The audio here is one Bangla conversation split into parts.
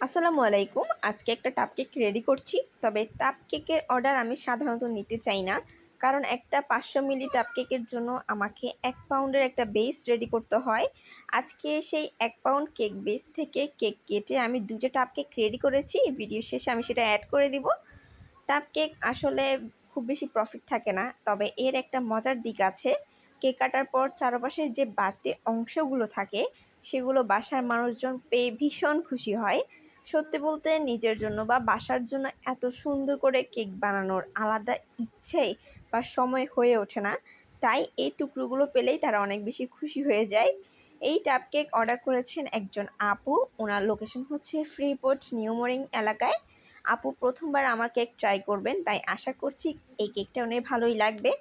আসসালামু আলাইকুম। আজকে একটা টাপ কেক রেডি করছি। তবে টাপ কেকের অর্ডার আমি সাধারণত নিতে চাই না, কারণ একটা 500 মিলি টাপ কেকের জন্য আমাকে 1 পাউন্ডের একটা বেস রেডি করতে হয়। আজকে সেই 1 পাউন্ড কেক বেস থেকে কেক কেটে আমি 2টা টাপ কেক রেডি করেছি। ভিডিও শেষে আমি সেটা অ্যাড করে দিব। টাপ কেক আসলে খুব বেশি প্রফিট থাকে না, তবে এর একটা মজার দিক আছে। কেক কাটার পর চারপাশের যে বাড়তি অংশগুলো থাকে সেগুলো বাসার মানুষজন পেয়ে ভীষণ খুশি হয়। সত্যি বলতে নিজের জন্য বা বাসার জন্য এত সুন্দর করে কেক বানানোর আলাদা ইচ্ছে বা সময় হয়ে ওঠে না, তাই এই টুকরোগুলো পেলেই তারা অনেক বেশি খুশি হয়ে যায়। এই টাপ কেক অর্ডার করেছেন একজন আপু। ওনার লোকেশন হচ্ছে ফ্রিপোর্ট নিউ মরিং এলাকায়। আপু প্রথমবার আমার কেক ট্রাই করবেন, তাই আশা করছি এই কেকটা অনেক ভালোই লাগবে।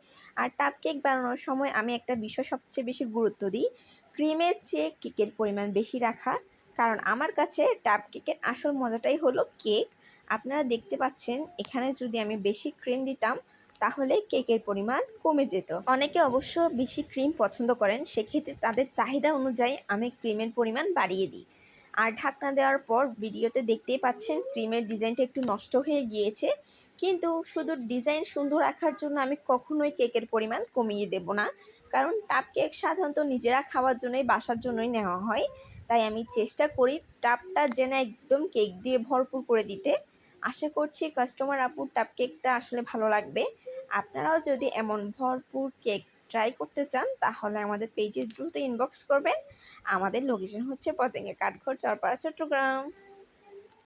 আর টাপ কেক বানানোর সময় আমি একটা বিষয় সবচেয়ে বেশি গুরুত্ব দিই, ক্রিমের চেয়ে কেকের পরিমাণ বেশি রাখা। কারণ আমার কাছে টাপ কেকের আসল মজাটাই হলো কেক। আপনারা দেখতে পাচ্ছেন এখানে যদি আমি বেশি ক্রিম দিতাম তাহলে কেকের পরিমাণ কমে যেত। অনেকে অবশ্য বেশি ক্রিম পছন্দ করেন, সেক্ষেত্রে তাদের চাহিদা অনুযায়ী আমি ক্রিমের পরিমাণ বাড়িয়ে দিই। আর ঢাকনা দেওয়ার পর ভিডিওতে দেখতেই পাচ্ছেন ক্রিমের ডিজাইনটা একটু নষ্ট হয়ে গিয়েছে, কিন্তু শুধু ডিজাইন সুন্দর রাখার জন্য আমি কখনোই কেকের পরিমাণ কমিয়ে দেব না। কারণ টাপ কেক সাধারণত নিজেরা খাওয়ার জন্যই, বাসার জন্যই নেওয়া হয়। তাই আমি চেষ্টা করি টাপটা যেন একদম কেক দিয়ে ভরপুর করে দিতে। আশা করছি কাস্টমার আপুর টাপ কেকটা আসলে ভালো লাগবে। আপনারাও যদি এমন ভরপুর কেক ট্রাই করতে চান তাহলে আমাদের পেজে দ্রুত ইনবক্স করবেন। আমাদের লোকেশন হচ্ছে পতেঙ্গা কাঠঘর, চরপাড়া, চট্টগ্রাম।